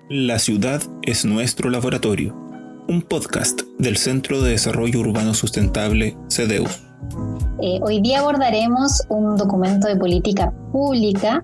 La ciudad es nuestro laboratorio, un podcast del Centro de Desarrollo Urbano Sustentable, CDEUS. Hoy día abordaremos un documento de política pública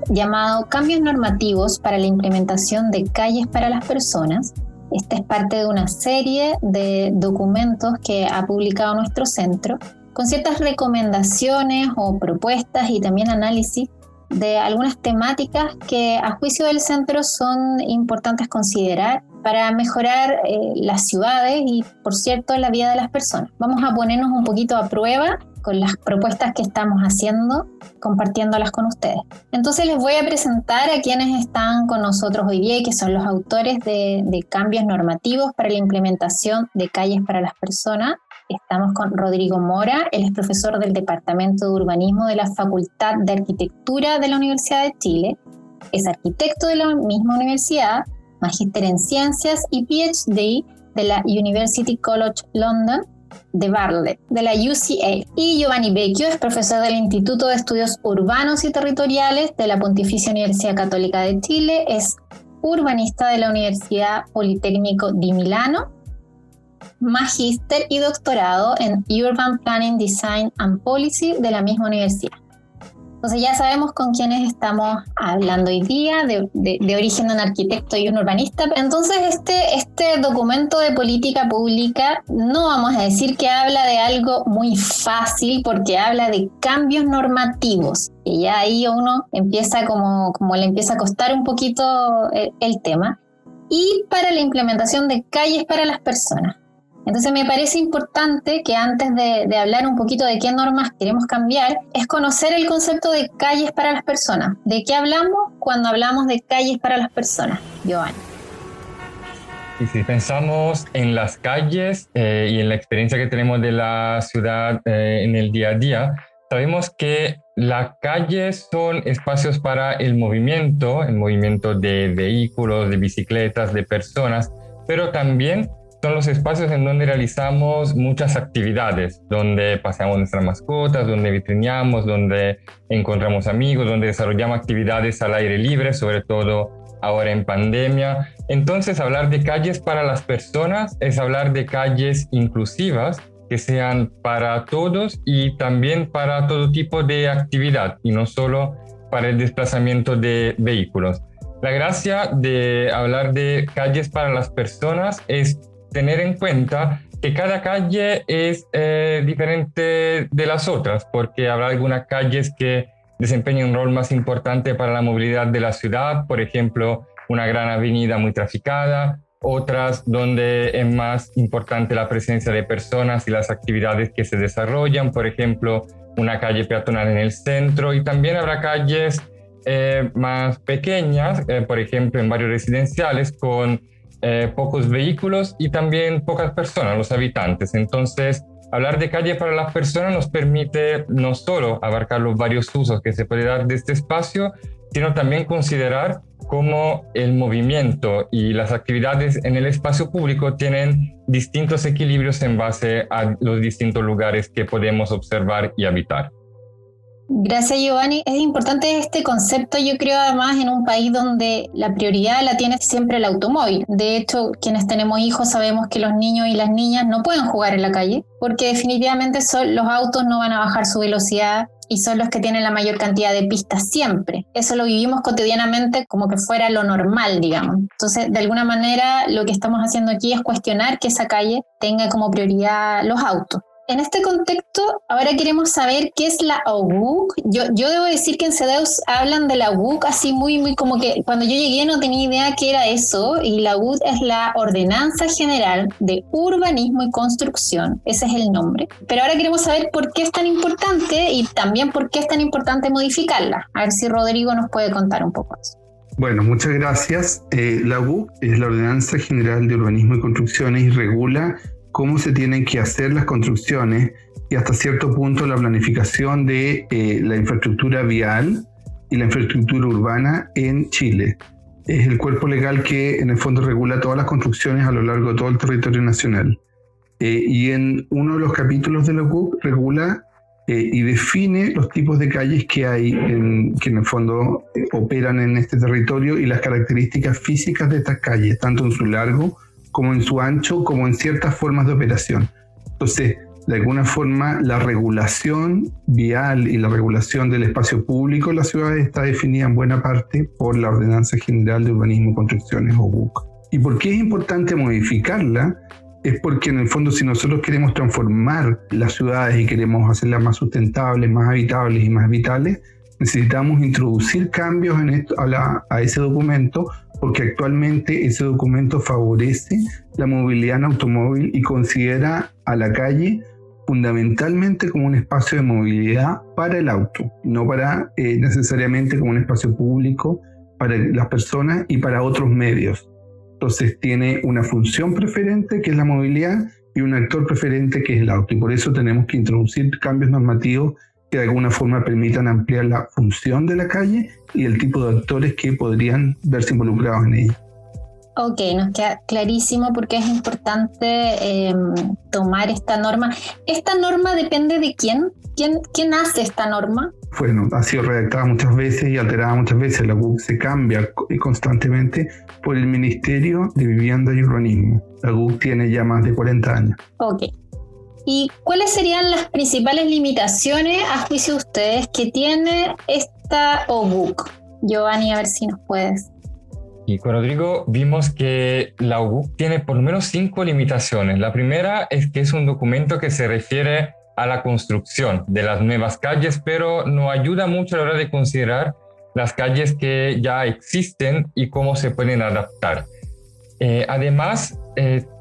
llamado Cambios Normativos para la Implementación de Calles para las Personas. Este es parte de una serie de documentos que ha publicado nuestro centro con ciertas recomendaciones o propuestas y también análisis de algunas temáticas que a juicio del centro son importantes considerar para mejorar las ciudades y, por cierto, la vida de las personas. Vamos a ponernos un poquito a prueba con las propuestas que estamos haciendo, compartiéndolas con ustedes. Entonces les voy a presentar a quienes están con nosotros hoy día y que son los autores de cambios normativos para la implementación de calles para las personas. Estamos con Rodrigo Mora, él es profesor del Departamento de Urbanismo de la Facultad de Arquitectura de la Universidad de Chile, es arquitecto de la misma universidad, magíster en Ciencias y PhD de la University College London de Bartlett, de la UCL. Y Giovanni Vecchio es profesor del Instituto de Estudios Urbanos y Territoriales de la Pontificia Universidad Católica de Chile, es urbanista de la Universidad Politécnico di Milano, magíster y doctorado en Urban Planning, Design and Policy de la misma universidad. Entonces ya sabemos con quiénes estamos hablando hoy día, de origen de un arquitecto y un urbanista. Entonces este documento de política pública no vamos a decir que habla de algo muy fácil, porque habla de cambios normativos. Y ya ahí uno empieza como le empieza a costar un poquito el tema. Y para la implementación de calles para las personas. Entonces me parece importante que antes de hablar un poquito de qué normas queremos cambiar, es conocer el concepto de calles para las personas. ¿De qué hablamos cuando hablamos de calles para las personas? Giovanni. Y si pensamos en las calles y en la experiencia que tenemos de la ciudad en el día a día, sabemos que las calles son espacios para el movimiento de vehículos, de bicicletas, de personas, pero también son los espacios en donde realizamos muchas actividades, donde paseamos nuestras mascotas, donde vitrineamos, donde encontramos amigos, donde desarrollamos actividades al aire libre, sobre todo ahora en pandemia. Entonces, hablar de calles para las personas es hablar de calles inclusivas, que sean para todos y también para todo tipo de actividad, y no solo para el desplazamiento de vehículos. La gracia de hablar de calles para las personas es tener en cuenta que cada calle es diferente de las otras, porque habrá algunas calles que desempeñan un rol más importante para la movilidad de la ciudad, por ejemplo, una gran avenida muy traficada, otras donde es más importante la presencia de personas y las actividades que se desarrollan, por ejemplo, una calle peatonal en el centro, y también habrá calles más pequeñas, por ejemplo, en barrios residenciales con pocos vehículos y también pocas personas, los habitantes. Entonces, hablar de calle para las personas nos permite no solo abarcar los varios usos que se puede dar de este espacio, sino también considerar cómo el movimiento y las actividades en el espacio público tienen distintos equilibrios en base a los distintos lugares que podemos observar y habitar. Gracias, Giovanni. Es importante este concepto, yo creo, además en un país donde la prioridad la tiene siempre el automóvil. De hecho, quienes tenemos hijos sabemos que los niños y las niñas no pueden jugar en la calle porque definitivamente los autos no van a bajar su velocidad y son los que tienen la mayor cantidad de pistas siempre. Eso lo vivimos cotidianamente como que fuera lo normal, digamos. Entonces, de alguna manera, lo que estamos haciendo aquí es cuestionar que esa calle tenga como prioridad los autos. En este contexto, ahora queremos saber qué es la OWUC. Yo debo decir que en CDEUS hablan de la OWUC así muy como que cuando yo llegué no tenía idea qué era eso, y la OWUC es la Ordenanza General de Urbanismo y Construcción, ese es el nombre. Pero ahora queremos saber por qué es tan importante y también por qué es tan importante modificarla. A ver si Rodrigo nos puede contar un poco eso. Bueno, muchas gracias. La OWUC es la Ordenanza General de Urbanismo y Construcciones y regula cómo se tienen que hacer las construcciones y hasta cierto punto la planificación de la infraestructura vial y la infraestructura urbana en Chile. Es el cuerpo legal que en el fondo regula todas las construcciones a lo largo de todo el territorio nacional. Y en uno de los capítulos de la OWUC regula y define los tipos de calles que hay, que en el fondo operan en este territorio y las características físicas de estas calles, tanto en su largo como en su ancho, como en ciertas formas de operación. Entonces, de alguna forma, la regulación vial y la regulación del espacio público en las ciudades está definida en buena parte por la Ordenanza General de Urbanismo y Construcciones, o OUC. ¿Y por qué es importante modificarla? Es porque en el fondo, si nosotros queremos transformar las ciudades y queremos hacerlas más sustentables, más habitables y más vitales, necesitamos introducir cambios a ese documento, porque actualmente ese documento favorece la movilidad en automóvil y considera a la calle fundamentalmente como un espacio de movilidad para el auto, no para necesariamente como un espacio público para las personas y para otros medios. Entonces tiene una función preferente, que es la movilidad, y un actor preferente, que es el auto. Y por eso tenemos que introducir cambios normativos que de alguna forma permitan ampliar la función de la calle y el tipo de actores que podrían verse involucrados en ella. Ok, nos queda clarísimo porque es importante tomar esta norma. ¿Esta norma depende de quién? ¿Quién hace esta norma? Bueno, ha sido redactada muchas veces y alterada muchas veces. La UC se cambia constantemente por el Ministerio de Vivienda y Urbanismo. La UC tiene ya más de 40 años. Ok. ¿Y cuáles serían las principales limitaciones, a juicio de ustedes, que tiene esta OBUC? Giovanni, a ver si nos puedes. Y con Rodrigo vimos que la OBUC tiene por lo menos 5 limitaciones. La primera es que es un documento que se refiere a la construcción de las nuevas calles, pero no ayuda mucho a la hora de considerar las calles que ya existen y cómo se pueden adaptar. Además,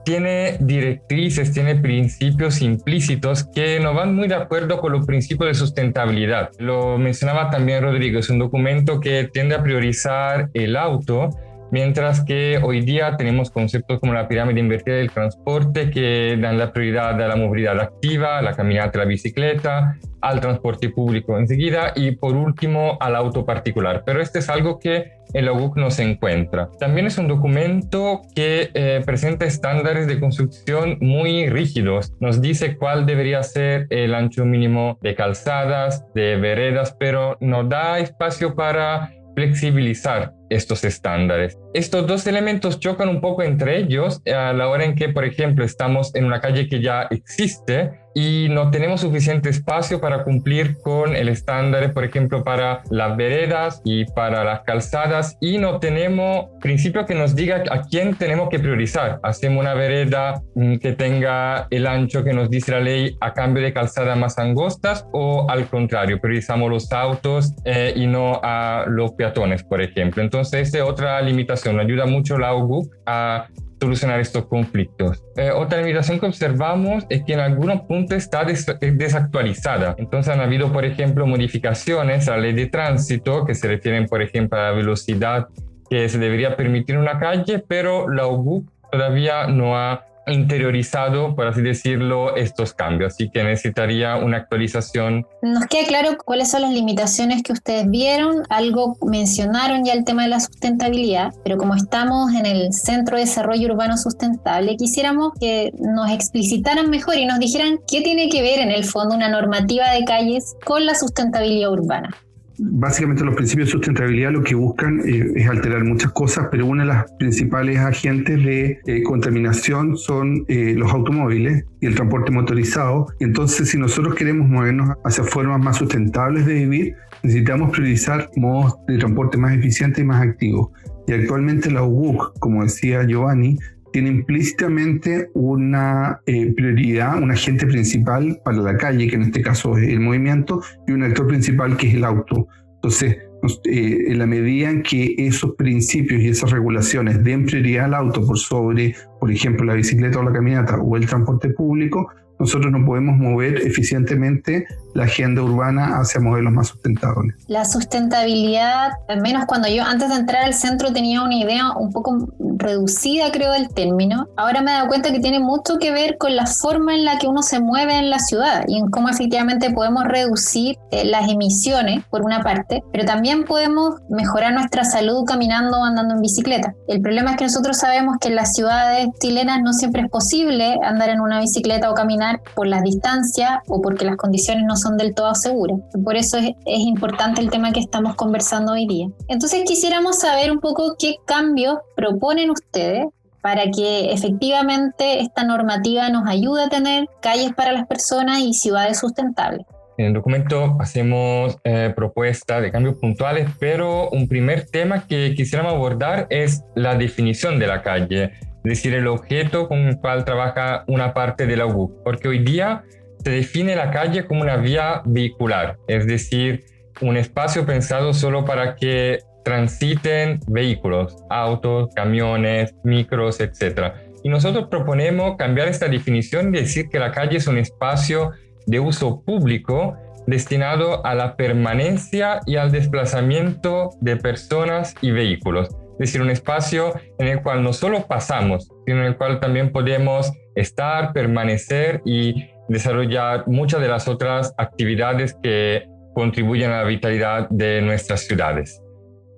tiene directrices, tiene principios implícitos que no van muy de acuerdo con los principios de sustentabilidad. Lo mencionaba también Rodrigo, es un documento que tiende a priorizar el auto, mientras que hoy día tenemos conceptos como la pirámide invertida del transporte que dan la prioridad a la movilidad activa, a la caminata, a la bicicleta, al transporte público enseguida y por último al auto particular. Pero este es algo que en la OBUC no se encuentra. También es un documento que presenta estándares de construcción muy rígidos. Nos dice cuál debería ser el ancho mínimo de calzadas, de veredas, pero no da espacio para flexibilizar estos estándares. Estos dos elementos chocan un poco entre ellos a la hora en que, por ejemplo, estamos en una calle que ya existe y no tenemos suficiente espacio para cumplir con el estándar, por ejemplo, para las veredas y para las calzadas, y no tenemos principio que nos diga a quién tenemos que priorizar. Hacemos una vereda que tenga el ancho que nos dice la ley a cambio de calzadas más angostas, o al contrario, priorizamos los autos y no a los peatones, por ejemplo. Entonces, esta es otra limitación. Ayuda mucho la OBUC a solucionar estos conflictos. Otra limitación que observamos es que en algunos puntos está desactualizada. Entonces han habido, por ejemplo, modificaciones a la ley de tránsito que se refieren, por ejemplo, a la velocidad que se debería permitir en una calle, pero la OBUC todavía no ha interiorizado, por así decirlo, estos cambios, así que necesitaría una actualización. Nos queda claro cuáles son las limitaciones que ustedes vieron. Algo mencionaron ya el tema de la sustentabilidad, pero como estamos en el Centro de Desarrollo Urbano Sustentable, quisiéramos que nos explicitaran mejor y nos dijeran qué tiene que ver en el fondo una normativa de calles con la sustentabilidad urbana. Básicamente los principios de sustentabilidad lo que buscan es alterar muchas cosas, pero una de las principales agentes de contaminación son los automóviles y el transporte motorizado. Entonces, si nosotros queremos movernos hacia formas más sustentables de vivir, necesitamos priorizar modos de transporte más eficientes y más activos. Y actualmente la OBUC, como decía Giovanni, tiene implícitamente una prioridad, un agente principal para la calle, que en este caso es el movimiento, y un actor principal que es el auto. Entonces, en la medida en que esos principios y esas regulaciones den prioridad al auto por sobre, por ejemplo, la bicicleta o la caminata o el transporte público, nosotros no podemos mover eficientemente la agenda urbana hacia modelos más sustentables. La sustentabilidad, al menos cuando yo antes de entrar al centro tenía una idea un poco reducida, creo, del término. Ahora me he dado cuenta que tiene mucho que ver con la forma en la que uno se mueve en la ciudad y en cómo efectivamente podemos reducir las emisiones, por una parte, pero también podemos mejorar nuestra salud caminando o andando en bicicleta. El problema es que nosotros sabemos que en las ciudades chilenas no siempre es posible andar en una bicicleta o caminar caminar por las distancias o porque las condiciones no son del todo seguras. Por eso es importante el tema que estamos conversando hoy día. Entonces quisiéramos saber un poco qué cambios proponen ustedes para que efectivamente esta normativa nos ayude a tener calles para las personas y ciudades sustentables. En el documento hacemos propuestas de cambios puntuales, pero un primer tema que quisiéramos abordar es la definición de la calle, es decir, el objeto con el cual trabaja una parte de la UBUC, porque hoy día se define la calle como una vía vehicular, es decir, un espacio pensado solo para que transiten vehículos, autos, camiones, micros, etc. Y nosotros proponemos cambiar esta definición y decir que la calle es un espacio de uso público destinado a la permanencia y al desplazamiento de personas y vehículos. Es decir, un espacio en el cual no solo pasamos, sino en el cual también podemos estar, permanecer y desarrollar muchas de las otras actividades que contribuyen a la vitalidad de nuestras ciudades.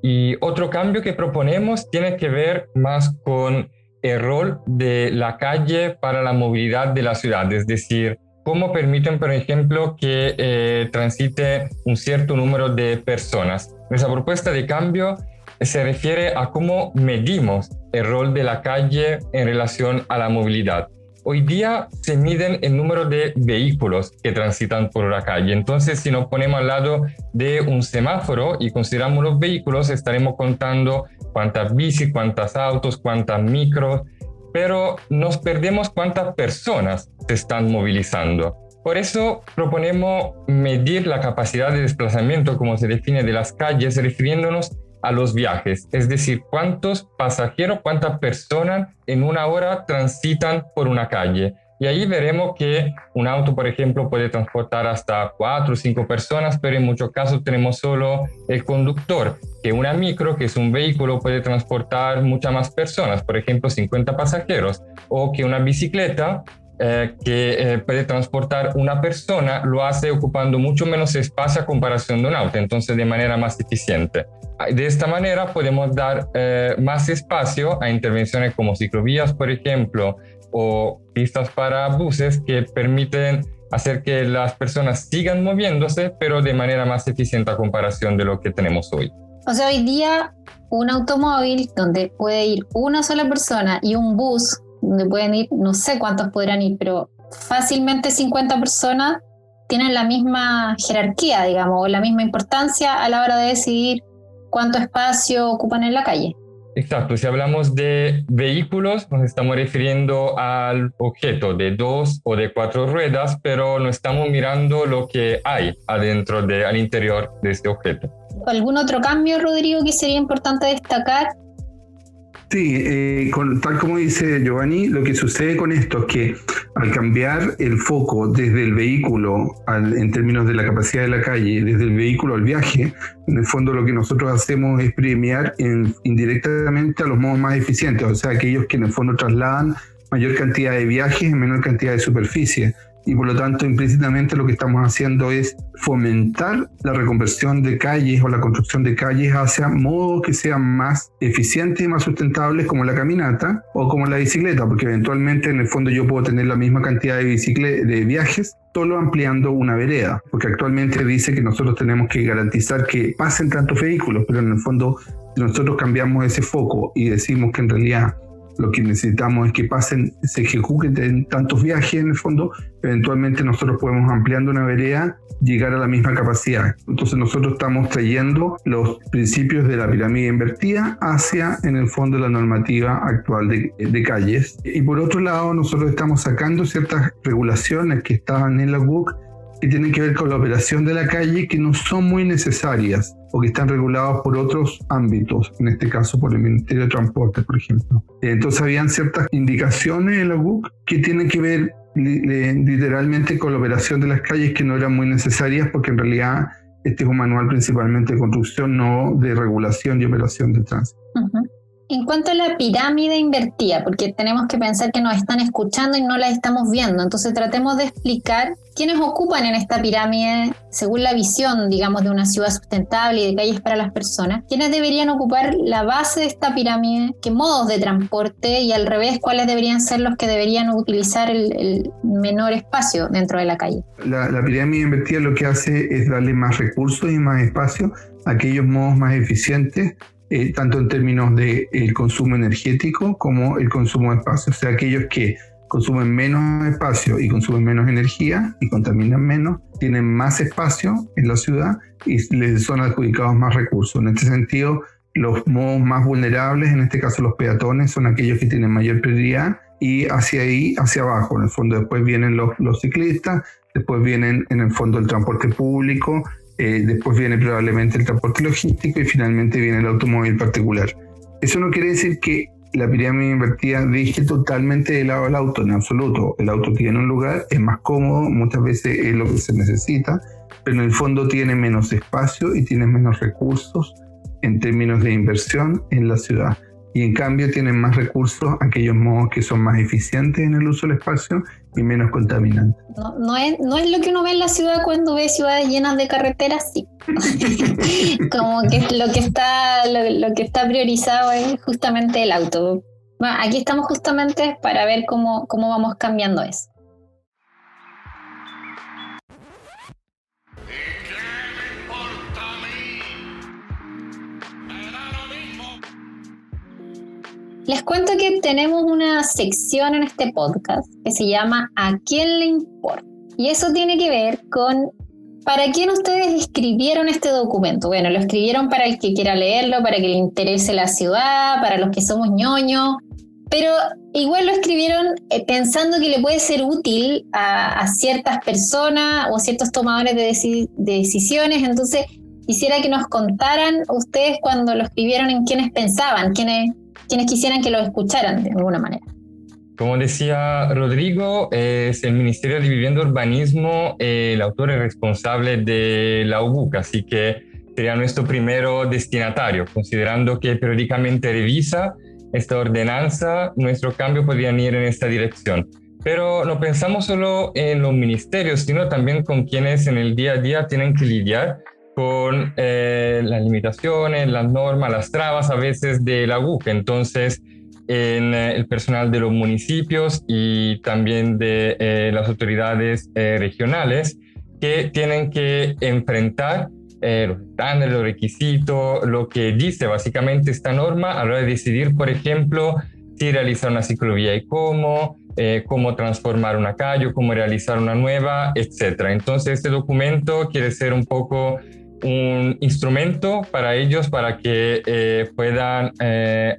Y otro cambio que proponemos tiene que ver más con el rol de la calle para la movilidad de la ciudad, es decir, cómo permiten, por ejemplo, que transite un cierto número de personas. Nuestra propuesta de cambio se refiere a cómo medimos el rol de la calle en relación a la movilidad. Hoy día se miden el número de vehículos que transitan por la calle. Entonces, si nos ponemos al lado de un semáforo y consideramos los vehículos, estaremos contando cuántas bicis, cuántos autos, cuántas micros, pero nos perdemos cuántas personas se están movilizando. Por eso proponemos medir la capacidad de desplazamiento, como se define, de las calles, refiriéndonos a los viajes, es decir, cuántos pasajeros, cuántas personas en una hora transitan por una calle. Y ahí veremos que un auto, por ejemplo, puede transportar hasta 4 o 5 personas, pero en muchos casos tenemos solo el conductor, que una micro, que es un vehículo, puede transportar muchas más personas, por ejemplo, 50 pasajeros, o que una bicicleta que puede transportar una persona, lo hace ocupando mucho menos espacio a comparación de un auto, entonces de manera más eficiente. De esta manera podemos dar más espacio a intervenciones como ciclovías, por ejemplo, o pistas para buses que permiten hacer que las personas sigan moviéndose, pero de manera más eficiente a comparación de lo que tenemos hoy. O sea, hoy día un automóvil donde puede ir una sola persona y un bus donde pueden ir, no sé cuántos podrán ir, pero fácilmente 50 personas tienen la misma jerarquía, digamos, o la misma importancia a la hora de decidir cuánto espacio ocupan en la calle. Exacto, si hablamos de vehículos, nos estamos refiriendo al objeto de 2 o de 4 ruedas, pero no estamos mirando lo que hay al interior de este objeto. ¿Algún otro cambio, Rodrigo, que sería importante destacar? Sí, tal como dice Giovanni, lo que sucede con esto es que al cambiar el foco desde el vehículo en términos de la capacidad de la calle, desde el vehículo al viaje, en el fondo lo que nosotros hacemos es premiar indirectamente a los modos más eficientes, o sea, aquellos que en el fondo trasladan mayor cantidad de viajes en menor cantidad de superficie. Y por lo tanto, implícitamente lo que estamos haciendo es fomentar la reconversión de calles o la construcción de calles hacia modos que sean más eficientes y más sustentables, como la caminata o como la bicicleta, porque eventualmente en el fondo yo puedo tener la misma cantidad de viajes solo ampliando una vereda, porque actualmente dice que nosotros tenemos que garantizar que pasen tantos vehículos, pero en el fondo si nosotros cambiamos ese foco y decimos que en realidad lo que necesitamos es que se ejecuten tantos viajes en el fondo, eventualmente nosotros podemos, ampliando una vereda, llegar a la misma capacidad. Entonces nosotros estamos trayendo los principios de la pirámide invertida hacia, en el fondo, la normativa actual de calles. Y por otro lado, nosotros estamos sacando ciertas regulaciones que estaban en la UBUC que tienen que ver con la operación de la calle, que no son muy necesarias o que están regulados por otros ámbitos, en este caso por el Ministerio de Transporte, por ejemplo. Entonces habían ciertas indicaciones en la UBUC que tienen que ver literalmente con la operación de las calles que no eran muy necesarias, porque en realidad este es un manual principalmente de construcción, no de regulación y operación de tránsito. Uh-huh. En cuanto a la pirámide invertida, porque tenemos que pensar que nos están escuchando y no la estamos viendo, entonces tratemos de explicar ¿quiénes ocupan en esta pirámide, según la visión, digamos, de una ciudad sustentable y de calles para las personas? ¿Quiénes deberían ocupar la base de esta pirámide? ¿Qué modos de transporte? Y al revés, ¿cuáles deberían ser los que deberían utilizar el menor espacio dentro de la calle? La pirámide invertida lo que hace es darle más recursos y más espacio a aquellos modos más eficientes, tanto en términos del consumo energético como el consumo de espacio. O sea, aquellos que consumen menos espacio y consumen menos energía y contaminan menos, tienen más espacio en la ciudad y les son adjudicados más recursos. En este sentido, los modos más vulnerables, en este caso los peatones, son aquellos que tienen mayor prioridad, y hacia ahí, hacia abajo, en el fondo después vienen los ciclistas, después vienen en el fondo el transporte público, después viene probablemente el transporte logístico y finalmente viene el automóvil particular. Eso no quiere decir que la pirámide invertida deje totalmente de lado el auto, en absoluto. El auto tiene un lugar, es más cómodo, muchas veces es lo que se necesita, pero en el fondo tiene menos espacio y tiene menos recursos en términos de inversión en la ciudad. Y en cambio tienen más recursos aquellos modos que son más eficientes en el uso del espacio y menos contaminantes. No es lo que uno ve en la ciudad cuando ve ciudades llenas de carreteras, sí. Como que lo que está priorizado es justamente el auto. Bueno, aquí estamos justamente para ver cómo vamos cambiando eso. Les cuento que tenemos una sección en este podcast que se llama ¿A quién le importa? Y eso tiene que ver con ¿para quién ustedes escribieron este documento? Bueno, lo escribieron para el que quiera leerlo, para que le interese la ciudad, para los que somos ñoños, pero igual lo escribieron pensando que le puede ser útil a ciertas personas o ciertos tomadores de decisiones. Entonces, quisiera que nos contaran ustedes cuando lo escribieron en quiénes pensaban, quiénes quisieran que lo escucharan de alguna manera. Como decía Rodrigo, es el Ministerio de Vivienda y Urbanismo el autor y responsable de la UBUC, así que sería nuestro primero destinatario. Considerando que periódicamente revisa esta ordenanza, nuestro cambio podría ir en esta dirección. Pero no pensamos solo en los ministerios, sino también con quienes en el día a día tienen que lidiar con las limitaciones, las normas, las trabas a veces de la UBUC. Entonces, en el personal de los municipios y también de las autoridades regionales que tienen que enfrentar los estándares, los requisitos, lo que dice básicamente esta norma a la hora de decidir, por ejemplo, si realizar una ciclovía y cómo transformar una calle, cómo realizar una nueva, etc. Entonces, este documento quiere ser un poco un instrumento para ellos para que puedan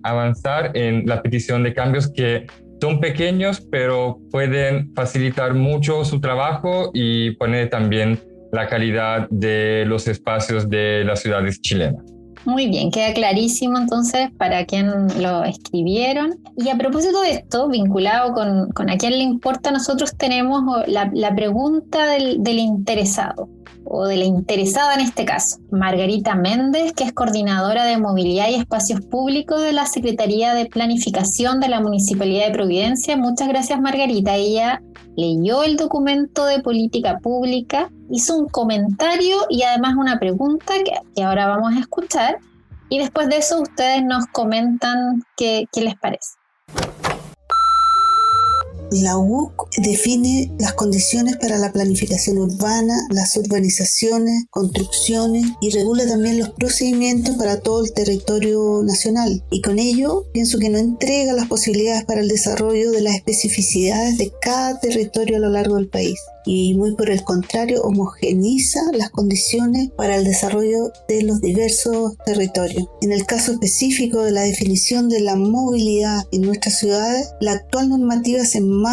avanzar en la petición de cambios que son pequeños, pero pueden facilitar mucho su trabajo y poner también la calidad de los espacios de las ciudades chilenas. Muy bien, queda clarísimo entonces para quién lo escribieron. Y a propósito de esto, vinculado con a quién le importa, nosotros tenemos la pregunta del interesado, o de la interesada en este caso, Margarita Méndez, que es coordinadora de Movilidad y Espacios Públicos de la Secretaría de Planificación de la Municipalidad de Providencia. Muchas gracias, Margarita. Ella leyó el documento de política pública, hizo un comentario y además una pregunta que ahora vamos a escuchar, y después de eso ustedes nos comentan qué les parece. La UBUC define las condiciones para la planificación urbana, las urbanizaciones, construcciones y regula también los procedimientos para todo el territorio nacional. Y con ello pienso que no entrega las posibilidades para el desarrollo de las especificidades de cada territorio a lo largo del país. Y muy por el contrario, homogeneiza las condiciones para el desarrollo de los diversos territorios. En el caso específico de la definición de la movilidad en nuestras ciudades, la actual normativa se enmarca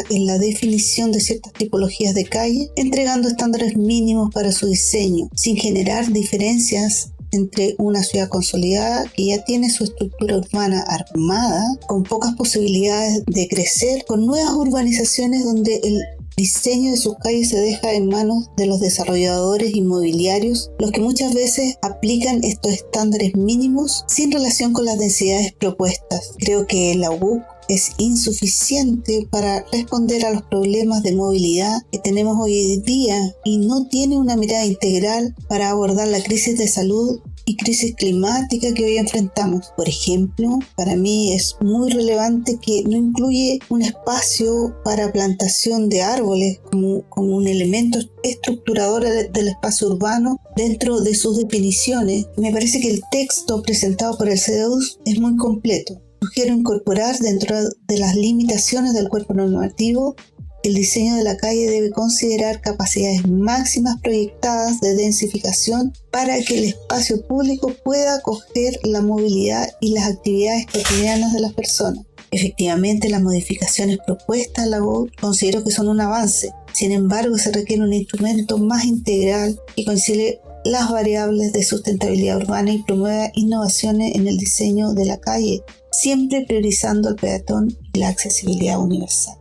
en la definición de ciertas tipologías de calle, entregando estándares mínimos para su diseño, sin generar diferencias entre una ciudad consolidada que ya tiene su estructura urbana armada, con pocas posibilidades de crecer, con nuevas urbanizaciones donde el diseño de sus calles se deja en manos de los desarrolladores inmobiliarios, los que muchas veces aplican estos estándares mínimos sin relación con las densidades propuestas. Creo que la UBUC es insuficiente para responder a los problemas de movilidad que tenemos hoy en día y no tiene una mirada integral para abordar la crisis de salud y crisis climática que hoy enfrentamos. Por ejemplo, para mí es muy relevante que no incluye un espacio para plantación de árboles como un elemento estructurador del espacio urbano dentro de sus definiciones. Me parece que el texto presentado por el CEDEUS es muy completo. Sugiero incorporar dentro de las limitaciones del cuerpo normativo el diseño de la calle debe considerar capacidades máximas proyectadas de densificación para que el espacio público pueda acoger la movilidad y las actividades cotidianas de las personas. Efectivamente, las modificaciones propuestas a la GOU considero que son un avance. Sin embargo, se requiere un instrumento más integral que concilie las variables de sustentabilidad urbana y promueva innovaciones en el diseño de la calle, siempre priorizando al peatón y la accesibilidad universal.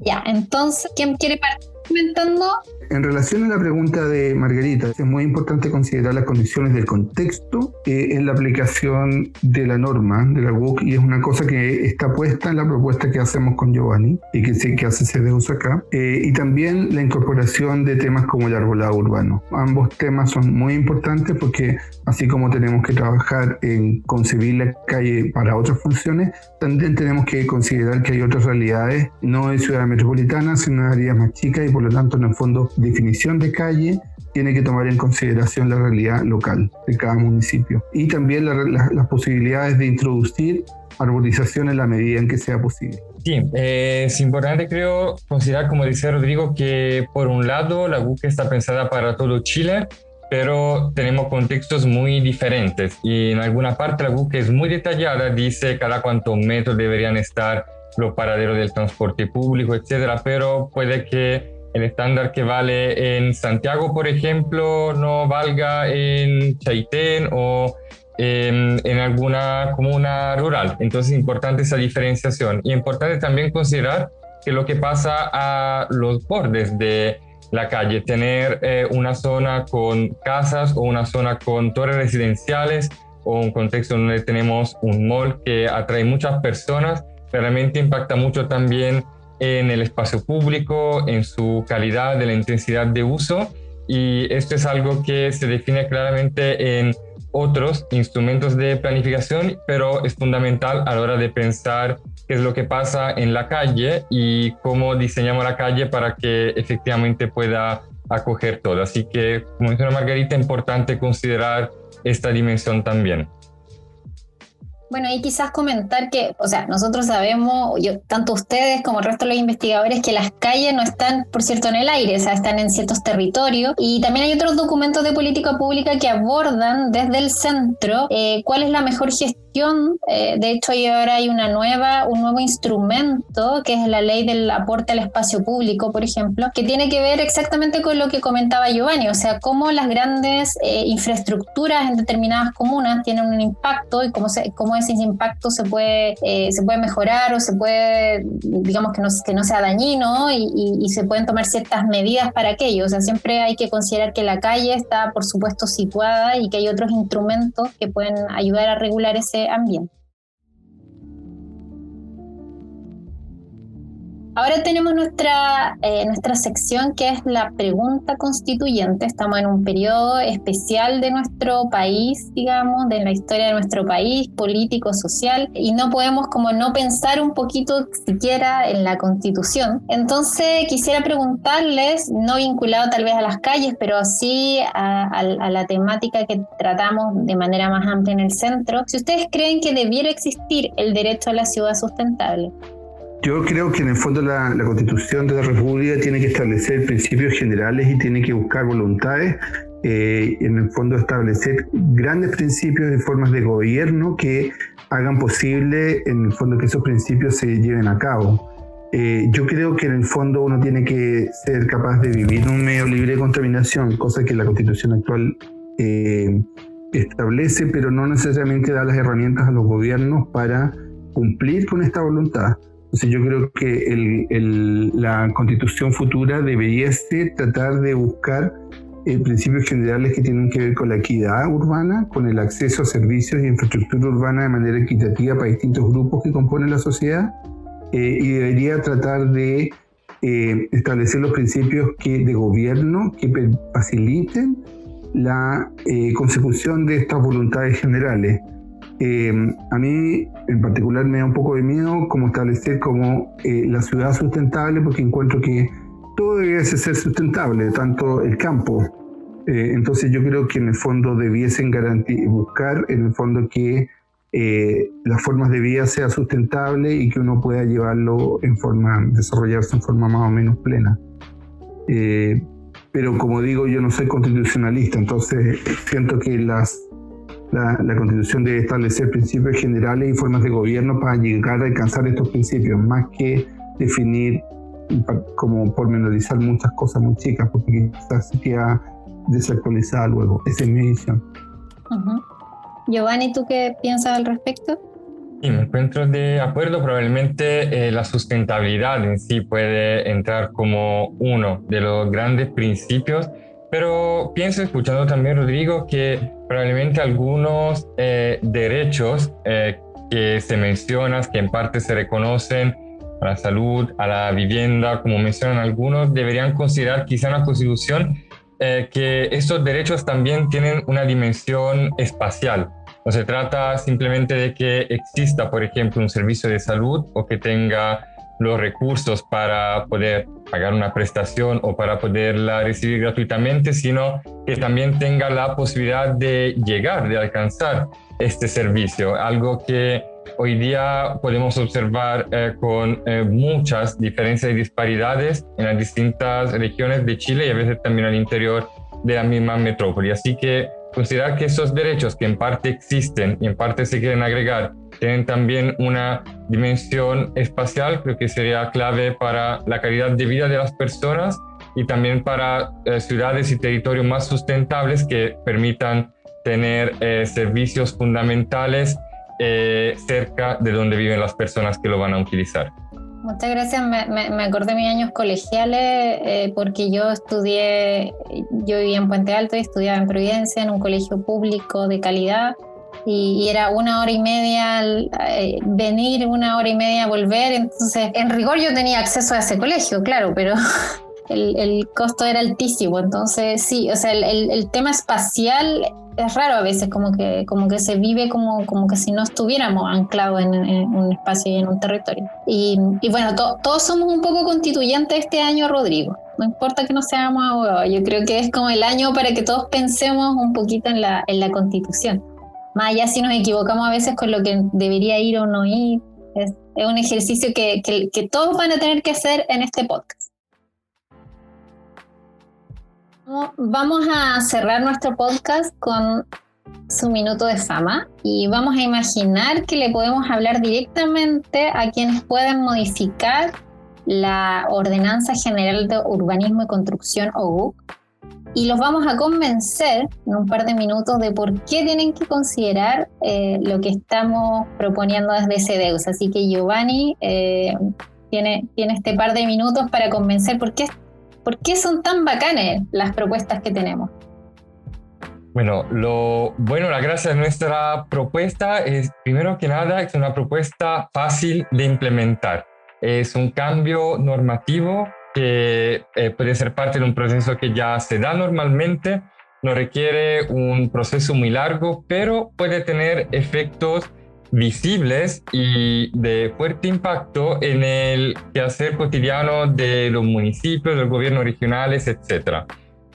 Ya, entonces, ¿quién quiere partir comentando? En relación a la pregunta de Margarita, es muy importante considerar las condiciones del contexto en la aplicación de la norma de la WUC, y es una cosa que está puesta en la propuesta que hacemos con Giovanni y que hace CEDEUS acá, y también la incorporación de temas como el arbolado urbano. Ambos temas son muy importantes porque así como tenemos que trabajar en concebir la calle para otras funciones, también tenemos que considerar que hay otras realidades, no en ciudad metropolitana, sino en áreas más chicas, y por lo tanto, en el fondo, definición de calle tiene que tomar en consideración la realidad local de cada municipio y también las posibilidades de introducir arborización en la medida en que sea posible. Sí, es importante, creo, considerar, como dice Rodrigo, que por un lado la WUC está pensada para todo Chile, pero tenemos contextos muy diferentes y en alguna parte la WUC es muy detallada, dice cada cuántos metros deberían estar los paraderos del transporte público, etcétera, pero puede que el estándar que vale en Santiago, por ejemplo, no valga en Chaitén o en alguna comuna rural. Entonces es importante esa diferenciación. Y es importante también considerar que lo que pasa a los bordes de la calle, tener una zona con casas o una zona con torres residenciales o un contexto donde tenemos un mall que atrae muchas personas, realmente impacta mucho también en el espacio público, en su calidad, de la intensidad de uso, y esto es algo que se define claramente en otros instrumentos de planificación, pero es fundamental a la hora de pensar qué es lo que pasa en la calle y cómo diseñamos la calle para que efectivamente pueda acoger todo. Así que, como dice Margarita, es importante considerar esta dimensión también. Bueno, y quizás comentar que, o sea, nosotros sabemos, tanto ustedes como el resto de los investigadores, que las calles no están, por cierto, en el aire, o sea, están en ciertos territorios. Y también hay otros documentos de política pública que abordan desde el centro cuál es la mejor gestión. De hecho, ahora hay un nuevo instrumento, que es la ley del aporte al espacio público, por ejemplo, que tiene que ver exactamente con lo que comentaba Giovanni, o sea, cómo las grandes infraestructuras en determinadas comunas tienen un impacto y cómo ese impacto se puede mejorar o se puede, digamos, que no sea dañino y se pueden tomar ciertas medidas para aquello. O sea, siempre hay que considerar que la calle está, por supuesto, situada y que hay otros instrumentos que pueden ayudar a regular ese ambiente. Ahora tenemos nuestra sección, que es la pregunta constituyente. Estamos en un periodo especial de nuestro país, digamos, de la historia de nuestro país, político, social, y no podemos como no pensar un poquito siquiera en la Constitución. Entonces quisiera preguntarles, no vinculado tal vez a las calles, pero sí a la temática que tratamos de manera más amplia en el centro, si ustedes creen que debiera existir el derecho a la ciudad sustentable. Yo creo que en el fondo la Constitución de la República tiene que establecer principios generales y tiene que buscar voluntades, en el fondo establecer grandes principios de formas de gobierno que hagan posible en el fondo que esos principios se lleven a cabo. Yo creo que en el fondo uno tiene que ser capaz de vivir en un medio libre de contaminación, cosa que la Constitución actual establece, pero no necesariamente da las herramientas a los gobiernos para cumplir con esta voluntad. Entonces yo creo que la Constitución futura debería tratar de buscar principios generales que tienen que ver con la equidad urbana, con el acceso a servicios e infraestructura urbana de manera equitativa para distintos grupos que componen la sociedad, y debería tratar de establecer los principios de gobierno que faciliten la consecución de estas voluntades generales. A mí en particular me da un poco de miedo cómo establecer como la ciudad sustentable, porque encuentro que todo debería ser sustentable, tanto el campo. Entonces yo creo que en el fondo debiesen buscar en el fondo que las formas de vida sea sustentable y que uno pueda llevarlo desarrollarse en forma más o menos plena. Pero como digo, yo no soy constitucionalista, entonces siento que la Constitución debe establecer principios generales y formas de gobierno para llegar a alcanzar estos principios, más que definir como pormenorizar muchas cosas muy chicas, porque quizás se queda desactualizada luego. Esa es mi visión. Uh-huh. Giovanni, ¿tú qué piensas al respecto? Sí, me encuentro de acuerdo. Probablemente la sustentabilidad en sí puede entrar como uno de los grandes principios, pero pienso, escuchando también Rodrigo, que probablemente algunos derechos que se mencionan, que en parte se reconocen, a la salud, a la vivienda, como mencionan algunos, deberían considerar quizá en la Constitución que estos derechos también tienen una dimensión espacial. No se trata simplemente de que exista, por ejemplo, un servicio de salud o que tenga los recursos para poder pagar una prestación o para poderla recibir gratuitamente, sino que también tenga la posibilidad de llegar, de alcanzar este servicio, algo que hoy día podemos observar con muchas diferencias y disparidades en las distintas regiones de Chile y a veces también al interior de la misma metrópoli. Así que considerar que esos derechos que en parte existen y en parte se quieren agregar tienen también una dimensión espacial, creo que sería clave para la calidad de vida de las personas y también para ciudades y territorios más sustentables que permitan tener servicios fundamentales cerca de donde viven las personas que lo van a utilizar. Muchas gracias. Me acordé de mis años colegiales porque yo vivía en Puente Alto y estudiaba en Providencia en un colegio público de calidad y era 1 hora y media venir, 1 hora y media volver. Entonces, en rigor yo tenía acceso a ese colegio, claro, pero el costo era altísimo. Entonces, sí, o sea, el tema espacial es raro a veces, como que se vive como que si no estuviéramos anclados en un espacio y en un territorio. Y bueno, todos somos un poco constituyentes este año, Rodrigo. No importa que no seamos abogados, yo creo que es como el año para que todos pensemos un poquito en la Constitución. Más allá si nos equivocamos a veces con lo que debería ir o no ir, es un ejercicio que todos van a tener que hacer en este podcast. Vamos a cerrar nuestro podcast con su minuto de fama y vamos a imaginar que le podemos hablar directamente a quienes pueden modificar la Ordenanza General de Urbanismo y Construcción, OUC, y los vamos a convencer en un par de minutos de por qué tienen que considerar lo que estamos proponiendo desde CEDEUS. Así que Giovanni tiene este par de minutos para convencer por qué son tan bacanes las propuestas que tenemos. Bueno, la gracia de nuestra propuesta es, primero que nada, es una propuesta fácil de implementar. Es un cambio normativo que puede ser parte de un proceso que ya se da normalmente, no requiere un proceso muy largo, pero puede tener efectos visibles y de fuerte impacto en el quehacer cotidiano de los municipios, de los gobiernos regionales, etc.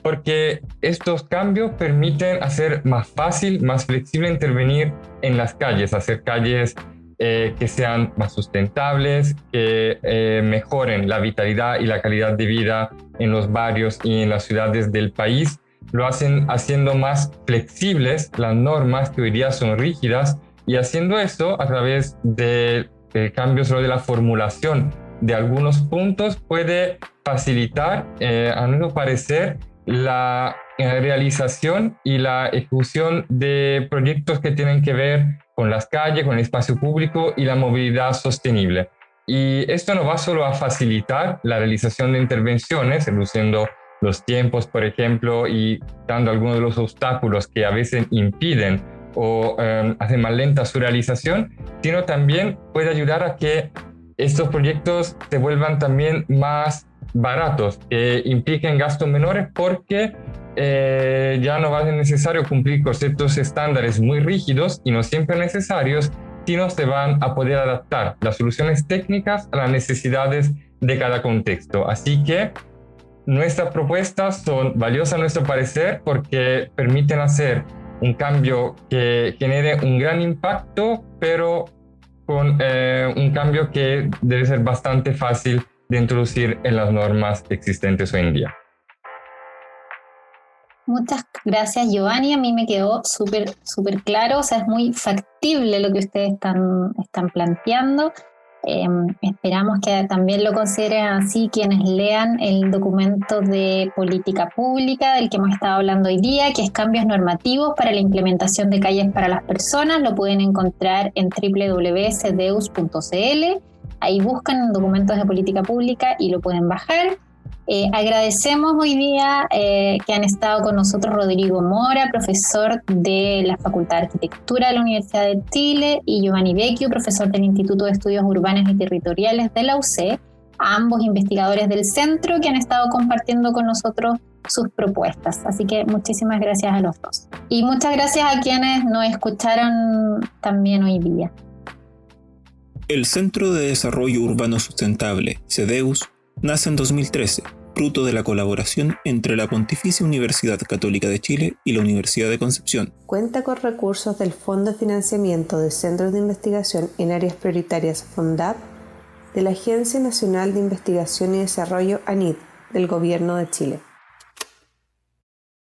Porque estos cambios permiten hacer más fácil, más flexible intervenir en las calles, hacer calles que sean más sustentables, que mejoren la vitalidad y la calidad de vida en los barrios y en las ciudades del país. Lo hacen haciendo más flexibles las normas que hoy día son rígidas, y haciendo eso a través de cambios de la formulación de algunos puntos puede facilitar, a mi parecer, la realización y la ejecución de proyectos que tienen que ver con las calles, con el espacio público y la movilidad sostenible. Y esto no va solo a facilitar la realización de intervenciones, reduciendo los tiempos, por ejemplo, y dando algunos de los obstáculos que a veces impiden o hacen más lenta su realización, sino también puede ayudar a que estos proyectos se vuelvan también más baratos, que impliquen gastos menores porque ya no va a ser necesario cumplir con ciertos estándares muy rígidos y no siempre necesarios, sino se van a poder adaptar las soluciones técnicas a las necesidades de cada contexto. Así que nuestras propuestas son valiosas a nuestro parecer porque permiten hacer un cambio que genere un gran impacto, pero con un cambio que debe ser bastante fácil de introducir en las normas existentes hoy en día. Muchas gracias, Giovanni. A mí me quedó súper claro. O sea, es muy factible lo que ustedes están planteando. Esperamos que también lo consideren así quienes lean el documento de política pública del que hemos estado hablando hoy día, que es Cambios Normativos para la Implementación de Calles para las Personas. Lo pueden encontrar en www.cdeus.cl. Ahí buscan documentos de política pública y lo pueden bajar. Agradecemos hoy día que han estado con nosotros Rodrigo Mora, profesor de la Facultad de Arquitectura de la Universidad de Chile, y Giovanni Vecchio, profesor del Instituto de Estudios Urbanos y Territoriales de la UC, ambos investigadores del centro que han estado compartiendo con nosotros sus propuestas. Así que muchísimas gracias a los dos. Y muchas gracias a quienes nos escucharon también hoy día. El Centro de Desarrollo Urbano Sustentable, CDEUS, nace en 2013, fruto de la colaboración entre la Pontificia Universidad Católica de Chile y la Universidad de Concepción. Cuenta con recursos del Fondo de Financiamiento de Centros de Investigación en Áreas Prioritarias FONDAP, de la Agencia Nacional de Investigación y Desarrollo ANID, del Gobierno de Chile.